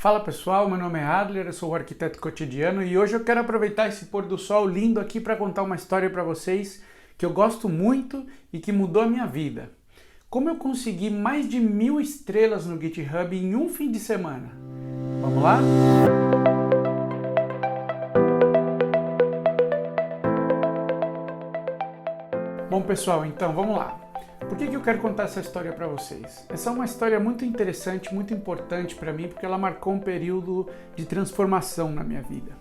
Fala pessoal, meu nome é Adler, eu sou o arquiteto cotidiano e hoje eu quero aproveitar esse pôr do sol lindo aqui para contar uma história para vocês que eu gosto muito e que mudou a minha vida. Como eu consegui mais de 1000 estrelas no GitHub em um fim de semana. Vamos lá? Bom pessoal, então vamos lá. Por que eu quero contar essa história para vocês? Essa é uma história muito interessante, muito importante para mim, porque ela marcou um período de transformação na minha vida.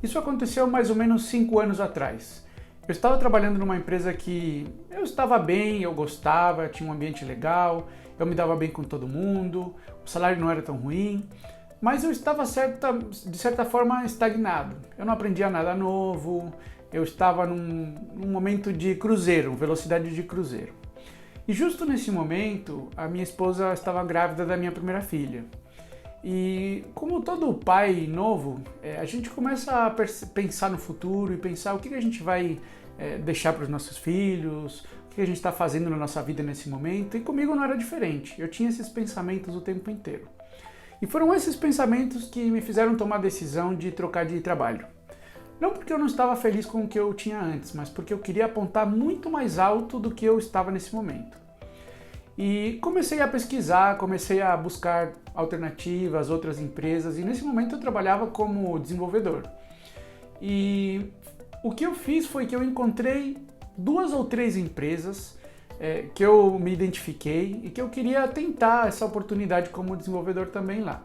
Isso aconteceu mais ou menos 5 anos atrás. Eu estava trabalhando numa empresa que eu estava bem, eu gostava, tinha um ambiente legal, eu me dava bem com todo mundo, o salário não era tão ruim, mas eu estava de certa forma estagnado. Eu não aprendia nada novo, eu estava num momento de cruzeiro, velocidade de cruzeiro. E justo nesse momento, a minha esposa estava grávida da minha primeira filha. E como todo pai novo, a gente começa a pensar no futuro e pensar o que a gente vai deixar para os nossos filhos, o que a gente está fazendo na nossa vida nesse momento. E comigo não era diferente, eu tinha esses pensamentos o tempo inteiro. E foram esses pensamentos que me fizeram tomar a decisão de trocar de trabalho. Não porque eu não estava feliz com o que eu tinha antes, mas porque eu queria apontar muito mais alto do que eu estava nesse momento. E comecei a pesquisar, comecei a buscar alternativas, outras empresas, e nesse momento eu trabalhava como desenvolvedor. E o que eu fiz foi que eu encontrei 2 ou 3 empresas que eu me identifiquei e que eu queria tentar essa oportunidade como desenvolvedor também lá.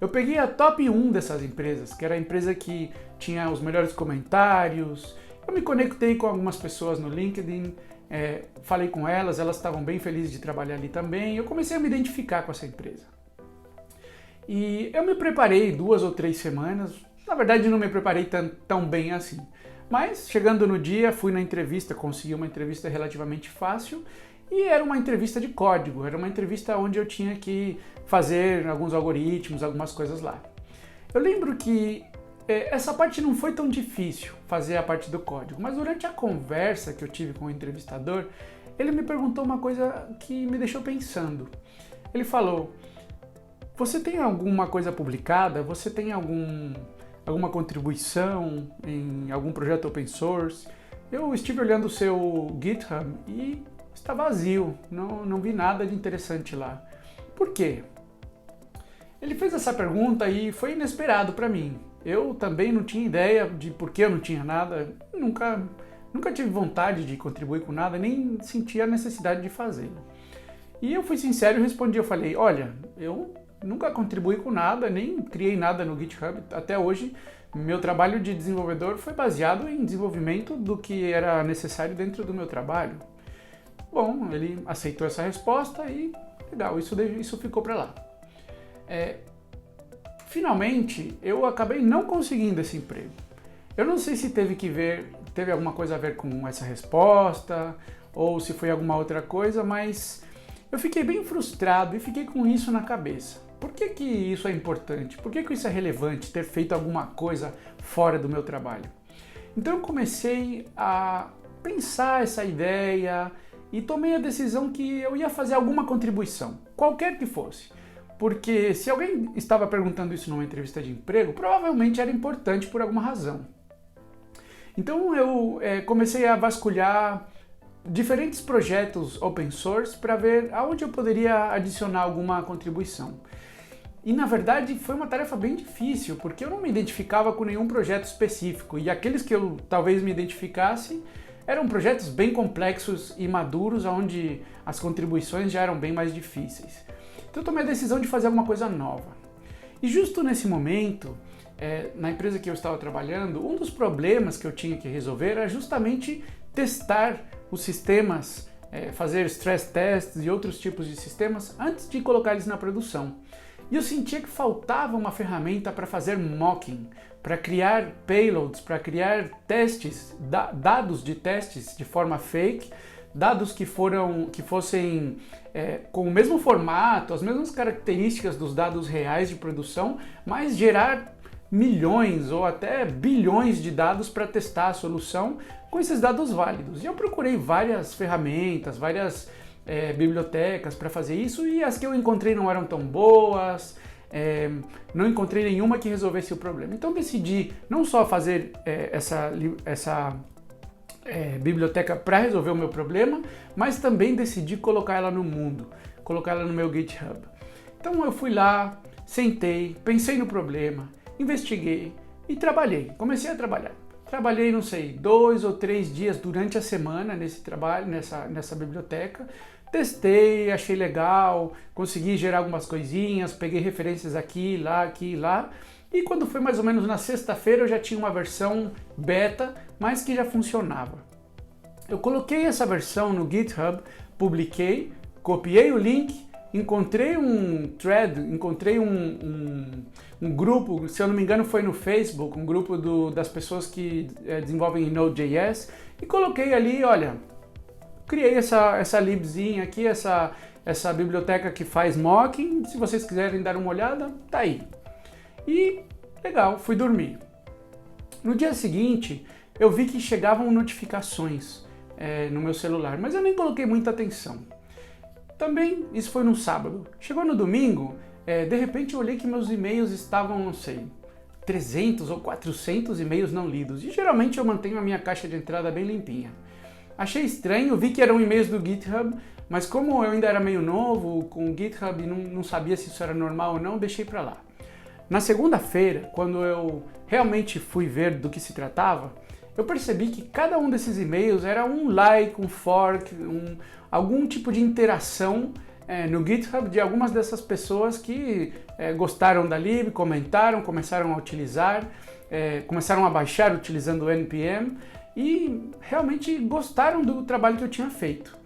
Eu peguei a top 1 dessas empresas, que era a empresa que tinha os melhores comentários. Eu me conectei com algumas pessoas no LinkedIn, falei com elas estavam bem felizes de trabalhar ali também. Eu comecei a me identificar com essa empresa. E eu me preparei 2 ou 3 semanas, na verdade não me preparei tão bem assim. Mas chegando no dia, fui na entrevista, consegui uma entrevista relativamente fácil. E era uma entrevista de código, era uma entrevista onde eu tinha que fazer alguns algoritmos, algumas coisas lá. Eu lembro que essa parte não foi tão difícil, fazer a parte do código, mas durante a conversa que eu tive com o entrevistador, ele me perguntou uma coisa que me deixou pensando. Ele falou: você tem alguma coisa publicada? Você tem alguma contribuição em algum projeto open source? Eu estive olhando o seu GitHub e está vazio, não vi nada de interessante lá. Por quê? Ele fez essa pergunta e foi inesperado para mim. Eu também não tinha ideia de por que eu não tinha nada, nunca tive vontade de contribuir com nada, nem senti a necessidade de fazer. E eu fui sincero e respondi, eu falei: olha, eu nunca contribuí com nada, nem criei nada no GitHub, até hoje meu trabalho de desenvolvedor foi baseado em desenvolvimento do que era necessário dentro do meu trabalho. Bom, ele aceitou essa resposta e legal, isso ficou para lá. Finalmente, eu acabei não conseguindo esse emprego. Eu não sei se teve alguma coisa a ver com essa resposta ou se foi alguma outra coisa, mas eu fiquei bem frustrado e fiquei com isso na cabeça. Por que isso é importante? Por que isso é relevante, ter feito alguma coisa fora do meu trabalho? Então eu comecei a pensar essa ideia e tomei a decisão que eu ia fazer alguma contribuição, qualquer que fosse. Porque se alguém estava perguntando isso numa entrevista de emprego, provavelmente era importante por alguma razão. Então eu comecei a vasculhar diferentes projetos open source para ver aonde eu poderia adicionar alguma contribuição. E na verdade foi uma tarefa bem difícil, porque eu não me identificava com nenhum projeto específico, e aqueles que eu talvez me identificasse eram projetos bem complexos e maduros, onde as contribuições já eram bem mais difíceis. Então eu tomei a decisão de fazer alguma coisa nova. E justo nesse momento, na empresa que eu estava trabalhando, um dos problemas que eu tinha que resolver era justamente testar os sistemas, fazer stress tests e outros tipos de sistemas antes de colocar eles na produção. E eu sentia que faltava uma ferramenta para fazer mocking, para criar payloads, para criar testes, dados de testes de forma fake, dados que fossem com o mesmo formato, as mesmas características dos dados reais de produção, mas gerar milhões ou até bilhões de dados para testar a solução com esses dados válidos. E eu procurei várias ferramentas, várias bibliotecas para fazer isso, e as que eu encontrei não eram tão boas, não encontrei nenhuma que resolvesse o problema. Então decidi não só fazer essa biblioteca para resolver o meu problema, mas também decidi colocar ela no mundo, colocar ela no meu GitHub. Então eu fui lá, sentei, pensei no problema, investiguei e trabalhei. Comecei a trabalhar. Trabalhei, não sei, 2 ou 3 dias durante a semana nesse trabalho, nessa biblioteca. Testei, achei legal, consegui gerar algumas coisinhas, peguei referências aqui, lá. E quando foi mais ou menos na sexta-feira eu já tinha uma versão beta, mas que já funcionava. Eu coloquei essa versão no GitHub, publiquei, copiei o link, encontrei um thread, encontrei um grupo, se eu não me engano foi no Facebook, um grupo das pessoas que desenvolvem em Node.js, e coloquei ali, olha, criei essa libzinha aqui, essa biblioteca que faz mocking, se vocês quiserem dar uma olhada, tá aí. E legal, fui dormir. No dia seguinte, eu vi que chegavam notificações no meu celular, mas eu nem coloquei muita atenção. Também, isso foi no sábado. Chegou no domingo, de repente eu olhei que meus e-mails estavam, não sei, 300 ou 400 e-mails não lidos. E geralmente eu mantenho a minha caixa de entrada bem limpinha. Achei estranho, vi que eram e-mails do GitHub, mas como eu ainda era meio novo com o GitHub e não sabia se isso era normal ou não, deixei para lá. Na segunda-feira, quando eu realmente fui ver do que se tratava, eu percebi que cada um desses e-mails era um like, um fork, algum tipo de interação no GitHub de algumas dessas pessoas que gostaram da lib, comentaram, começaram a utilizar, começaram a baixar utilizando o NPM e realmente gostaram do trabalho que eu tinha feito.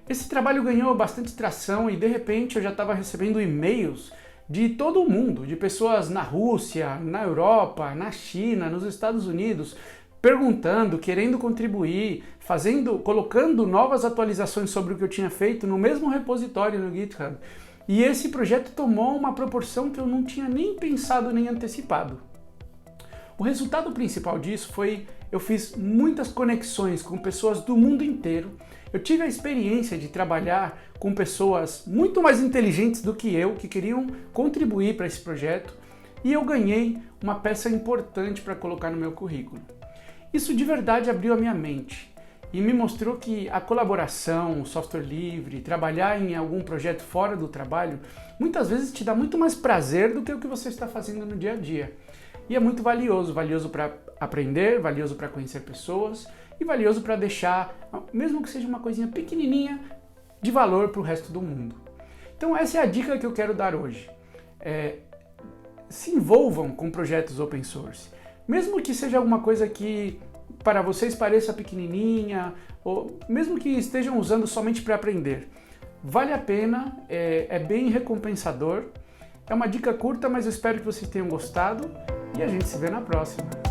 Esse trabalho ganhou bastante tração e de repente eu já estava recebendo e-mails de todo o mundo, de pessoas na Rússia, na Europa, na China, nos Estados Unidos, perguntando, querendo contribuir, colocando novas atualizações sobre o que eu tinha feito no mesmo repositório no GitHub. E esse projeto tomou uma proporção que eu não tinha nem pensado nem antecipado. O resultado principal disso foi eu fiz muitas conexões com pessoas do mundo inteiro. Eu tive a experiência de trabalhar com pessoas muito mais inteligentes do que eu, que queriam contribuir para esse projeto, e eu ganhei uma peça importante para colocar no meu currículo. Isso de verdade abriu a minha mente e me mostrou que a colaboração, o software livre, trabalhar em algum projeto fora do trabalho, muitas vezes te dá muito mais prazer do que o que você está fazendo no dia a dia. E é muito valioso para aprender, valioso para conhecer pessoas e valioso para deixar, mesmo que seja uma coisinha pequenininha, de valor para o resto do mundo. Então essa é a dica que eu quero dar hoje. Se envolvam com projetos open source. Mesmo que seja alguma coisa que para vocês pareça pequenininha, ou mesmo que estejam usando somente para aprender. Vale a pena, é bem recompensador. É uma dica curta, mas eu espero que vocês tenham gostado e a gente se vê na próxima.